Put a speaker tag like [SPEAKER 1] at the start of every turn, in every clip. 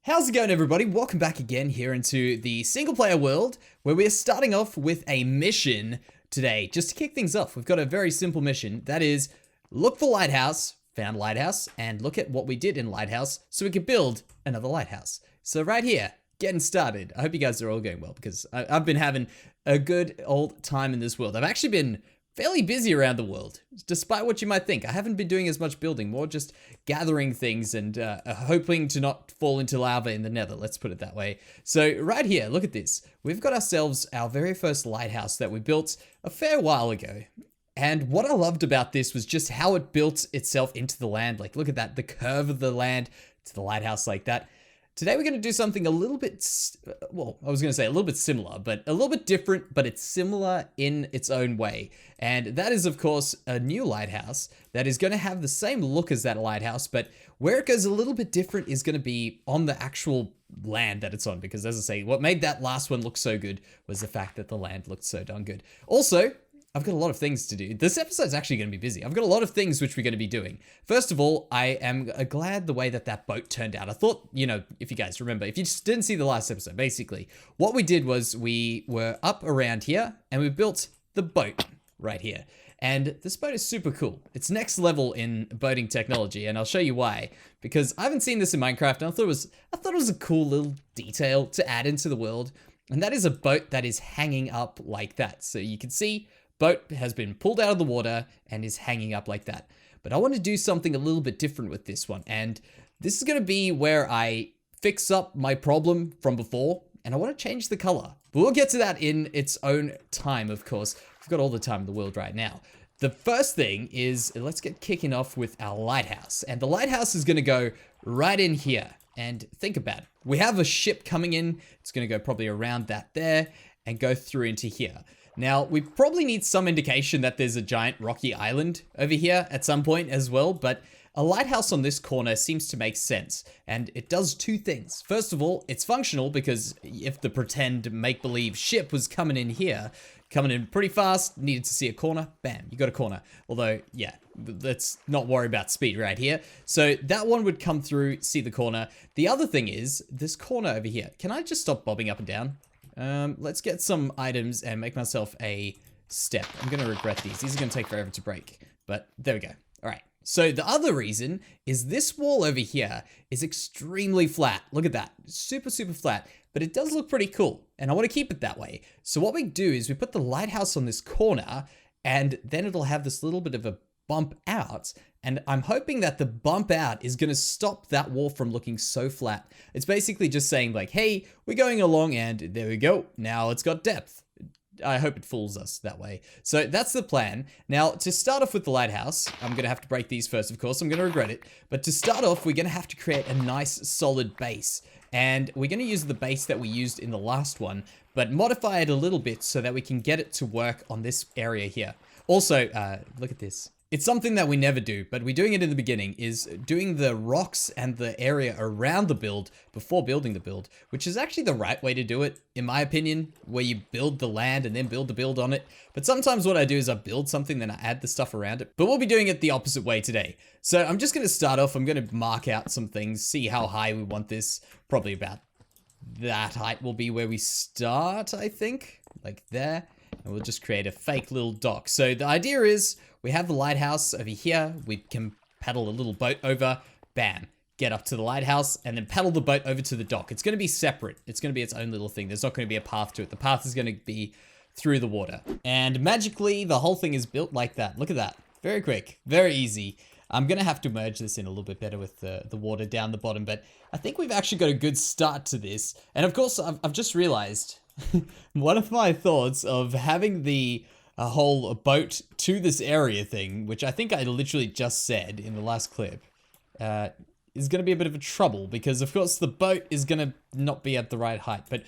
[SPEAKER 1] How's it going, everybody? Welcome back again here into the single player world where we're starting off with a mission today. Just to kick things off, we've got a very simple mission. That is, look for Lighthouse, found Lighthouse, and look at what we did in Lighthouse so we could build another Lighthouse. So right here, getting started. I hope you guys are all going well because I've been having a good old time in this world. I've actually been fairly busy around the world, despite what you might think. I haven't been doing as much building, more just gathering things and hoping to not fall into lava in the nether, let's put it that way. So right here, look at this. We've got ourselves our very first lighthouse that we built a fair while ago. And what I loved about this was just how it built itself into the land. Like, look at that, the curve of the land to the lighthouse like that. Today we're going to do something a little bit, well, I was going to say a little bit similar, but a little bit different, but it's similar in its own way. And that is, of course, a new lighthouse that is going to have the same look as that lighthouse, but where it goes a little bit different is going to be on the actual land that it's on. Because as I say, what made that last one look so good was the fact that the land looked so darn good. Also, I've got a lot of things to do. This episode's actually going to be busy. I've got a lot of things which we're going to be doing. First of all, I am glad the way that that boat turned out. I thought, you know, if you guys remember, if you just didn't see the last episode, basically, what we did was we were up around here and we built the boat right here. And this boat is super cool. It's next level in boating technology, and I'll show you why. Because I haven't seen this in Minecraft, and I thought it was a cool little detail to add into the world. And that is a boat that is hanging up like that. So you can see boat has been pulled out of the water and is hanging up like that. But I want to do something a little bit different with this one. And this is going to be where I fix up my problem from before. And I want to change the color. But we'll get to that in its own time, of course. We've got all the time in the world right now. The first thing is, let's get kicking off with our lighthouse. And the lighthouse is going to go right in here. And think about it. We have a ship coming in. It's going to go probably around that there and go through into here. Now, we probably need some indication that there's a giant rocky island over here at some point as well, but a lighthouse on this corner seems to make sense, and it does two things. First of all, it's functional because if the pretend make-believe ship was coming in here, coming in pretty fast, needed to see a corner, bam, you got a corner. Although, yeah, let's not worry about speed right here. So that one would come through, see the corner. The other thing is this corner over here. Can I just stop bobbing up and down? Let's get some items and make myself a step. I'm going to regret these. These are going to take forever to break, but there we go. All right. So the other reason is this wall over here is extremely flat. Look at that. Super, super flat, but it does look pretty cool. And I want to keep it that way. So what we do is we put the lighthouse on this corner and then it'll have this little bit of a bump out. And I'm hoping that the bump out is going to stop that wall from looking so flat. It's basically just saying like, hey, we're going along and there we go. Now it's got depth. I hope it fools us that way. So that's the plan. Now, to start off with the lighthouse, I'm going to have to break these first, of course. I'm going to regret it. But to start off, we're going to have to create a nice solid base. And we're going to use the base that we used in the last one, but modify it a little bit so that we can get it to work on this area here. Also, look at this. It's something that we never do, but we're doing it in the beginning, is doing the rocks and the area around the build before building the build, which is actually the right way to do it, in my opinion, where you build the land and then build the build on it. But sometimes what I do is I build something, then I add the stuff around it. But we'll be doing it the opposite way today. So I'm just going to start off. I'm going to mark out some things, see how high we want this. Probably about that height will be where we start, I think, like there. And we'll just create a fake little dock. So the idea is we have the lighthouse over here. We can paddle a little boat over, bam, get up to the lighthouse and then paddle the boat over to the dock. It's going to be separate. It's going to be its own little thing. There's not going to be a path to it. The path is going to be through the water. And magically, the whole thing is built like that. Look at that. Very quick, very easy. I'm going to have to merge this in a little bit better with the water down the bottom, but I think we've actually got a good start to this. And of course, I've just realized one of my thoughts of having the whole boat to this area thing, which I think I literally just said in the last clip, is going to be a bit of a trouble because, of course, the boat is going to not be at the right height. But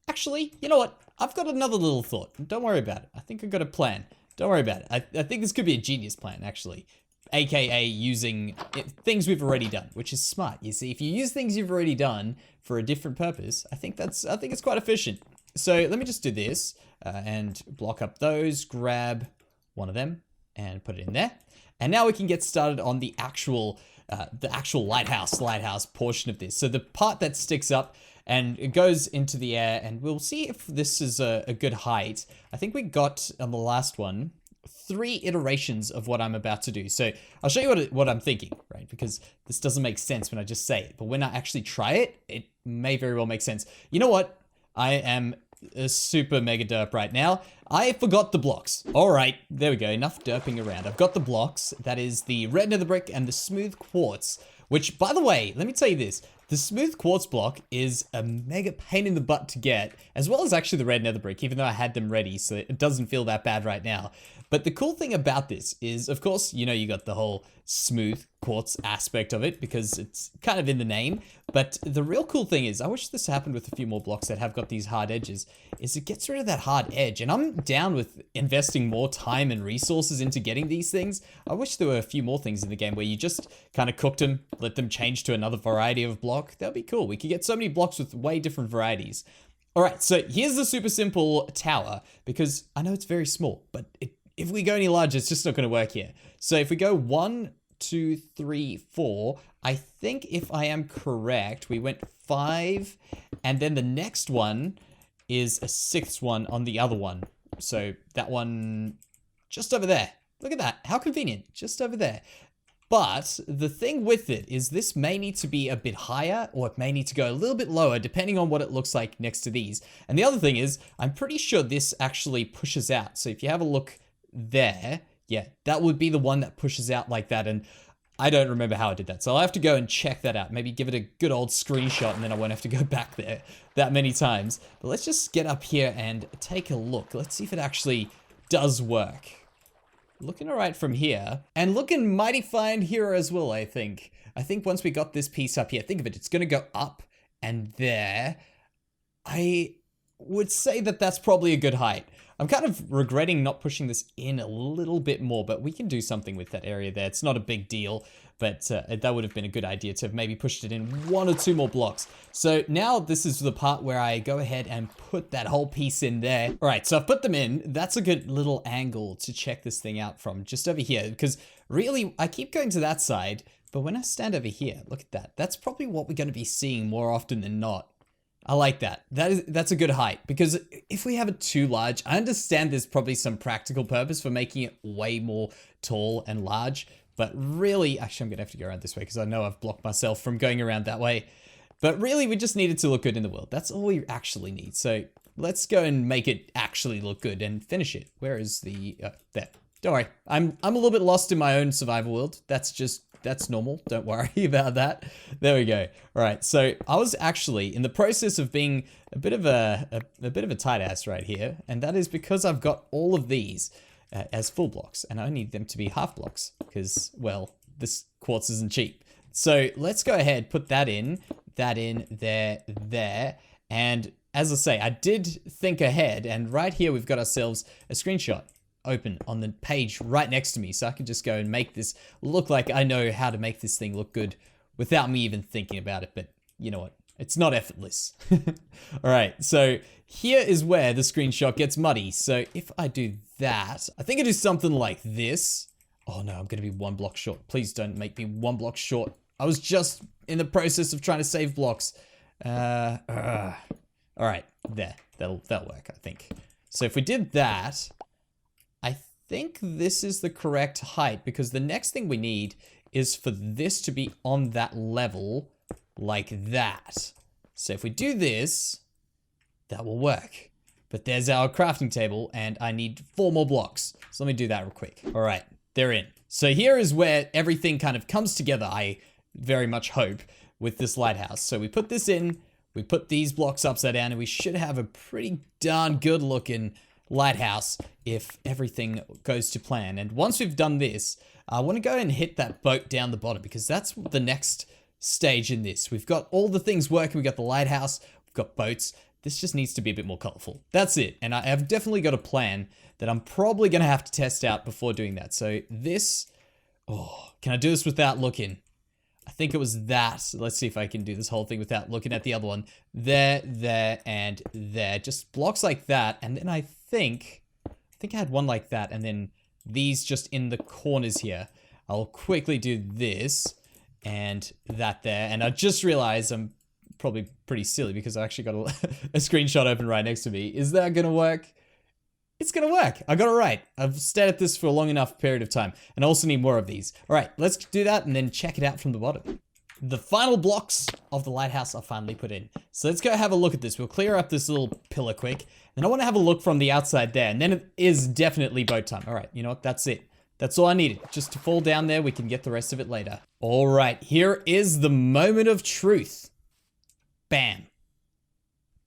[SPEAKER 1] actually, you know what? I've got another little thought. Don't worry about it. I think I've got a plan. Don't worry about it. I think this could be a genius plan, actually. AKA using things we've already done, which is smart. You see, if you use things you've already done for a different purpose, I think it's quite efficient. So let me just do this and block up those, grab one of them and put it in there. And now we can get started on the actual the actual lighthouse portion of this. So the part that sticks up and it goes into the air, and we'll see if this is a good height. I think we got on the last one 3 iterations of what I'm about to do. So I'll show you what I'm thinking, right? Because this doesn't make sense when I just say it, but when I actually try it, it may very well make sense. You know what? I am a super mega derp right now. I forgot the blocks. All right, there we go. Enough derping around. I've got the blocks. That is the red nether brick and the smooth quartz, which, by the way, let me tell you this. The smooth quartz block is a mega pain in the butt to get, as well as actually the red nether brick, even though I had them ready, so it doesn't feel that bad right now. But the cool thing about this is, of course, you know, you got the whole smooth quartz aspect of it because it's kind of in the name. But the real cool thing is, I wish this happened with a few more blocks that have got these hard edges, is it gets rid of that hard edge. And I'm down with investing more time and resources into getting these things. I wish there were a few more things in the game where you just kind of cooked them, let them change to another variety of block. That'd be cool. We could get so many blocks with way different varieties. All right, so here's the super simple tower, because I know it's very small, but if we go any larger, it's just not going to work here. So if we go 1, 2, 3, 4, I think if I am correct, we went 5, and then the next one is a 6th one on the other one. So that one just over there. Look at that. How convenient. Just over there. But the thing with it is this may need to be a bit higher, or it may need to go a little bit lower depending on what it looks like next to these. And the other thing is, I'm pretty sure this actually pushes out. So if you have a look there, yeah, that would be the one that pushes out like that. And I don't remember how I did that. So I'll have to go and check that out. Maybe give it a good old screenshot, and then I won't have to go back there that many times. But let's just get up here and take a look. Let's see if it actually does work. Looking all right from here, and looking mighty fine here as well, I think. I think once we got this piece up here, think of it, it's going to go up and there. I would say that that's probably a good height. I'm kind of regretting not pushing this in a little bit more, but we can do something with that area there. It's not a big deal, but that would have been a good idea to have maybe pushed it in 1 or 2 more blocks. So now this is the part where I go ahead and put that whole piece in there. All right, so I've put them in. That's a good little angle to check this thing out from, just over here, because really I keep going to that side, but when I stand over here, look at that. That's probably what we're going to be seeing more often than not. I like that. That's a good height, because if we have it too large, I understand there's probably some practical purpose for making it way more tall and large, but really, actually I'm gonna have to go around this way because I know I've blocked myself from going around that way. But really, we just need it to look good in the world. That's all we actually need. So let's go and make it actually look good and finish it. Where is the, there. Don't worry, I'm a little bit lost in my own survival world. That's normal. Don't worry about that. There we go. All right. So I was actually in the process of being a bit of a tight ass right here, and that is because I've got all of these as full blocks, and I need them to be half blocks because, well, this quartz isn't cheap. So let's go ahead, put that in, there, and as I say, I did think ahead, and right here we've got ourselves a screenshot open on the page right next to me, so I can just go and make this look like I know how to make this thing look good without me even thinking about it. But you know what? It's not effortless. All right, so here is where the screenshot gets muddy. So if I do that, I think I do something like this. Oh no, I'm gonna be 1 block short. Please don't make me 1 block short. I was just in the process of trying to save blocks. All right, there, that'll work, I think. So if we did that, I think this is the correct height, because the next thing we need is for this to be on that level like that. So if we do this, that will work. But there's our crafting table, and I need 4 more blocks. So let me do that real quick. All right, they're in. So here is where everything kind of comes together, I very much hope, with this lighthouse. So we put this in, we put these blocks upside down, and we should have a pretty darn good looking lighthouse if everything goes to plan. And once we've done this, I want to go and hit that boat down the bottom, because that's the next stage in this. We've got all the things working. We've got the lighthouse, we've got boats. This just needs to be a bit more colorful. That's it. And I have definitely got a plan that I'm probably going to have to test out before doing that. So this, oh, can I do this without looking? I think it was that. So let's see if I can do this whole thing without looking at the other one. There, and there. Just blocks like that. And then I think I had one like that, and then these just in the corners here. I'll quickly do this, and that there. And I just realized I'm probably pretty silly because I actually got a screenshot open right next to me. Is that gonna work? It's gonna work. I got it right. I've stared at this for a long enough period of time, and I also need more of these. All right, let's do that and then check it out from the bottom. The final blocks of the lighthouse are finally put in. So let's go have a look at this. We'll clear up this little pillar quick. Then I want to have a look from the outside there, and then it is definitely boat time. All right, you know what? That's it. That's all I needed. Just to fall down there, we can get the rest of it later. All right, here is the moment of truth. Bam.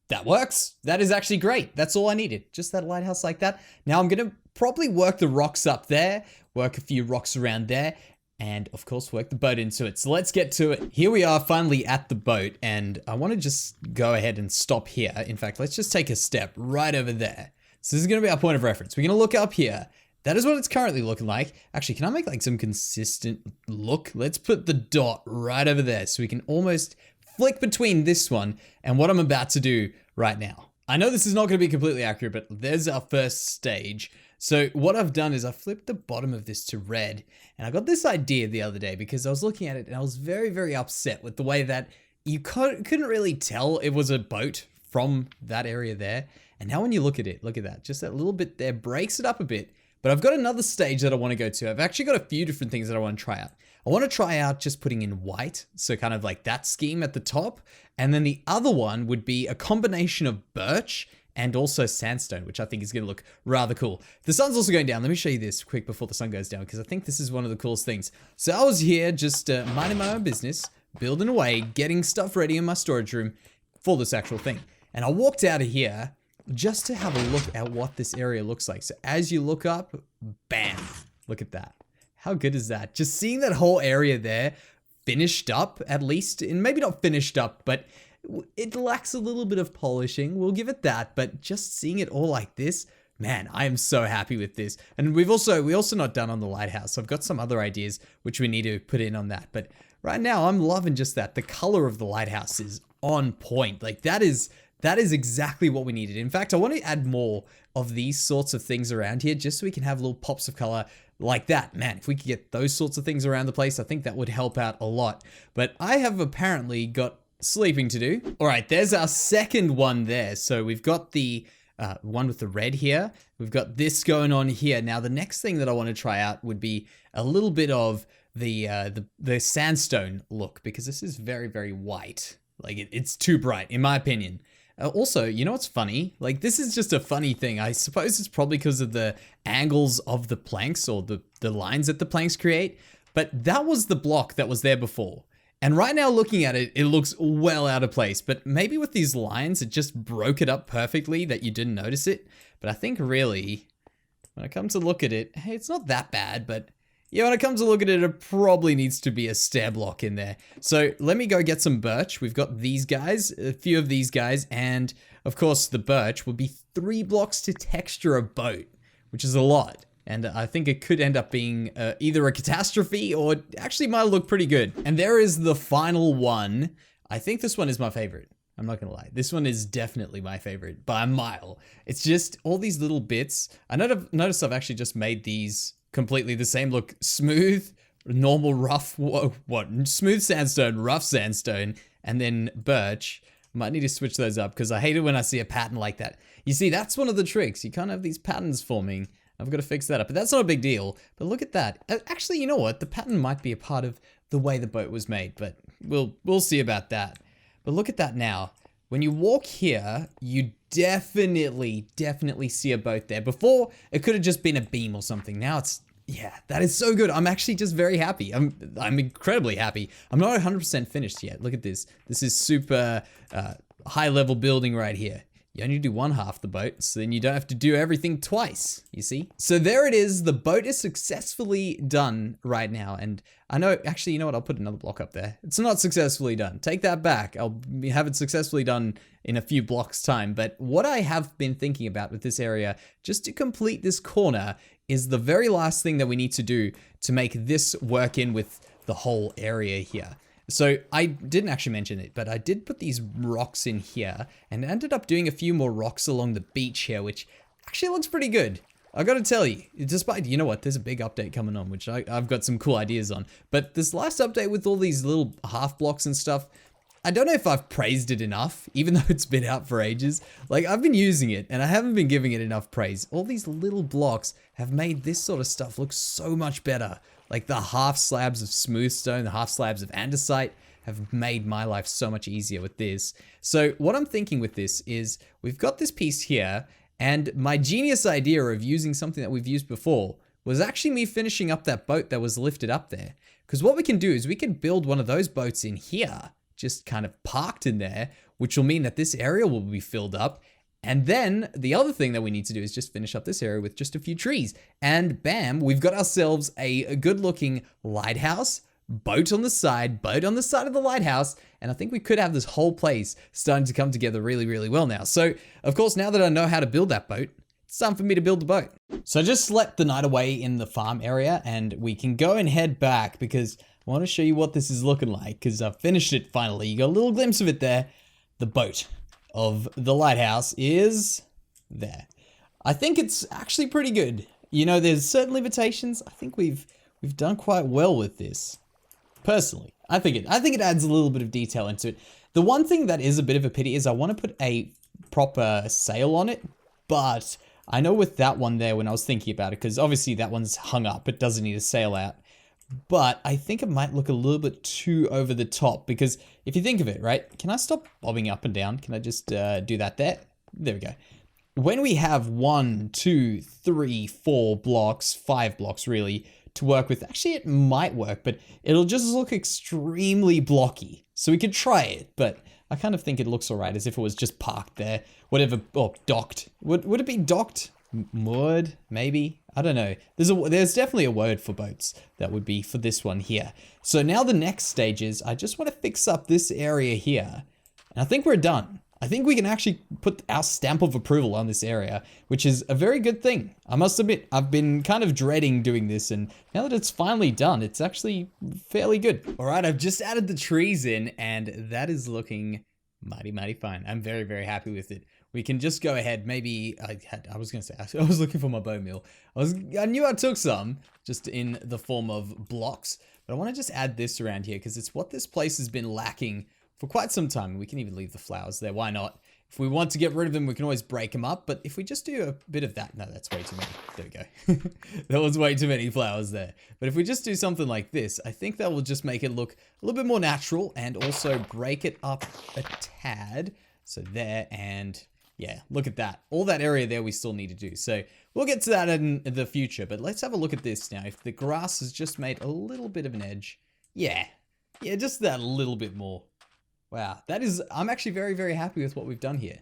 [SPEAKER 1] That works. That is actually great. That's all I needed. Just that lighthouse like that. Now I'm going to probably work the rocks up there, work a few rocks around there, and of course work the boat into it. So let's get to it. Here we are finally at the boat, and I want to just go ahead and stop here. In fact, let's just take a step right over there. So this is going to be our point of reference. We're going to look up here. That is what it's currently looking like. Actually, can I make like some consistent look? Let's put the dot right over there so we can almost flick between this one and what I'm about to do right now. I know this is not going to be completely accurate, but there's our first stage. So what I've done is I flipped the bottom of this to red, and I got this idea the other day because I was looking at it and I was very, very upset with the way that you couldn't really tell it was a boat from that area there. And now when you look at it, look at that, just that little bit there breaks it up a bit. But I've got another stage that I want to go to. I've actually got a few different things that I want to try out. I want to try out just putting in white, so kind of like that scheme at the top. And then the other one would be a combination of birch and also sandstone, which I think is going to look rather cool. The sun's also going down. Let me show you this quick before the sun goes down, because I think this is one of the coolest things. So I was here just minding my own business, building away, getting stuff ready in my storage room for this actual thing. And I walked out of here just to have a look at what this area looks like. So as you look up, bam, look at that. How good is that? Just seeing that whole area there finished up, at least, and maybe not finished up, but it lacks a little bit of polishing. We'll give it that, but just seeing it all like this, man, I am so happy with this. And we're also not done on the lighthouse. I've got some other ideas which we need to put in on that. But right now I'm loving just that. The color of the lighthouse is on point. Like that is exactly what we needed. In fact, I want to add more of these sorts of things around here just so we can have little pops of color like that. Man, if we could get those sorts of things around the place, I think that would help out a lot. But I have apparently got sleeping to do. All right, there's our second one there. So we've got the one with the red here. We've got this going on here. Now, the next thing that I want to try out would be a little bit of the sandstone look, because this is very, very white. Like it's too bright, in my opinion. Also, you know what's funny? Like, this is just a funny thing. I suppose it's probably because of the angles of the planks or the lines that the planks create. But that was the block that was there before. And right now looking at it, it looks well out of place. But maybe with these lines, it just broke it up perfectly that you didn't notice it. But I think really, when it comes to look at it, hey, it's not that bad. But yeah, when it comes to look at it, it probably needs to be a stair block in there. So let me go get some birch. We've got these guys, a few of these guys, and of course the birch will be 3 blocks to texture a boat, which is a lot. And I think it could end up being either a catastrophe or actually might look pretty good. And there is the final one. I think this one is my favorite. I'm not gonna lie. This one is definitely my favorite by a mile. It's just all these little bits. I noticed I've actually just made these completely the same look. Smooth, normal, rough, smooth sandstone, rough sandstone, and then birch. Might need to switch those up because I hate it when I see a pattern like that. You see, that's one of the tricks. You can't have these patterns forming. I've got to fix that up, but that's not a big deal. But look at that. Actually, you know what? The pattern might be a part of the way the boat was made, but we'll see about that. But look at that now. When you walk here, you definitely see a boat there. Before, it could have just been a beam or something. Now it's, yeah, that is so good. I'm actually just very happy. I'm incredibly happy. I'm not 100% finished yet. Look at this. This is super high level building right here. You only do one half the boat, so then you don't have to do everything twice, you see? So there it is. The boat is successfully done right now. And I know, actually, you know what? I'll put another block up there. It's not successfully done. Take that back. I'll have it successfully done in a few blocks time. But what I have been thinking about with this area, just to complete this corner, is the very last thing that we need to do to make this work in with the whole area here. So I didn't actually mention it, but I did put these rocks in here and ended up doing a few more rocks along the beach here, which actually looks pretty good. I gotta tell you, despite, you know what, there's a big update coming on, which I've got some cool ideas on. But this last update with all these little half blocks and stuff, I don't know if I've praised it enough, even though it's been out for ages. Like, I've been using it, and I haven't been giving it enough praise. All these little blocks have made this sort of stuff look so much better. Like, the half slabs of smooth stone, the half slabs of andesite have made my life so much easier with this. So what I'm thinking with this is, we've got this piece here, and my genius idea of using something that we've used before was actually me finishing up that boat that was lifted up there. Because what we can do is we can build one of those boats in here, just kind of parked in there, which will mean that this area will be filled up. And then the other thing that we need to do is just finish up this area with just a few trees. And bam, we've got ourselves a good looking lighthouse, boat on the side of the lighthouse. And I think we could have this whole place starting to come together really, really well now. So of course, now that I know how to build that boat, it's time for me to build the boat. So I just slept the night away in the farm area, and we can go and head back because I want to show you what this is looking like, because I've finished it finally. You got a little glimpse of it there. The boat of the lighthouse is there. I think it's actually pretty good. You know, there's certain limitations. I think we've done quite well with this. Personally, I think it adds a little bit of detail into it. The one thing that is a bit of a pity is I want to put a proper sail on it, but I know with that one there, when I was thinking about it, because obviously that one's hung up, it doesn't need a sail out. But I think it might look a little bit too over the top, because if you think of it, right? Can I stop bobbing up and down? Can I just do that there? There we go. When we have 1, 2, 3, 4 blocks, 5 blocks really, to work with, actually it might work, but it'll just look extremely blocky. So we could try it, but I kind of think it looks all right as if it was just parked there. Whatever, or docked. Would it be docked? Moored, maybe? I don't know. There's definitely a word for boats that would be for this one here. So now the next stage is, I just want to fix up this area here. And I think we're done. I think we can actually put our stamp of approval on this area, which is a very good thing. I must admit, I've been kind of dreading doing this, and now that it's finally done, it's actually fairly good. All right, I've just added the trees in, and that is looking mighty, mighty fine. I'm very, very happy with it. We can just go ahead. Maybe I was looking for my bone meal. I knew I took some just in the form of blocks, but I want to just add this around here because it's what this place has been lacking for quite some time. We can even leave the flowers there. Why not? If we want to get rid of them, we can always break them up. But if we just do a bit of that, no, that's way too many. There we go. That was way too many flowers there. But if we just do something like this, I think that will just make it look a little bit more natural and also break it up a tad. So there, and yeah, look at that. All that area there we still need to do. So we'll get to that in the future, but let's have a look at this now. If the grass has just made a little bit of an edge. Yeah, just that little bit more. Wow, I'm actually very, very happy with what we've done here.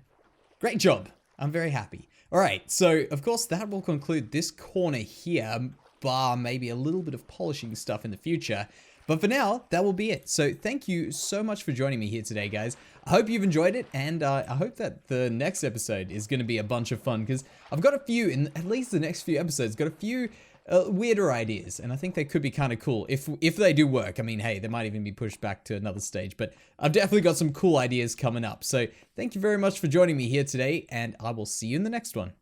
[SPEAKER 1] Great job. I'm very happy. All right, so of course that will conclude this corner here, bar maybe a little bit of polishing stuff in the future. But for now, that will be it. So thank you so much for joining me here today, guys. I hope you've enjoyed it, and I hope that the next episode is going to be a bunch of fun, because I've got a few, in at least the next few episodes, got a few weirder ideas, and I think they could be kind of cool if they do work. I mean, hey, they might even be pushed back to another stage, but I've definitely got some cool ideas coming up. So thank you very much for joining me here today, and I will see you in the next one.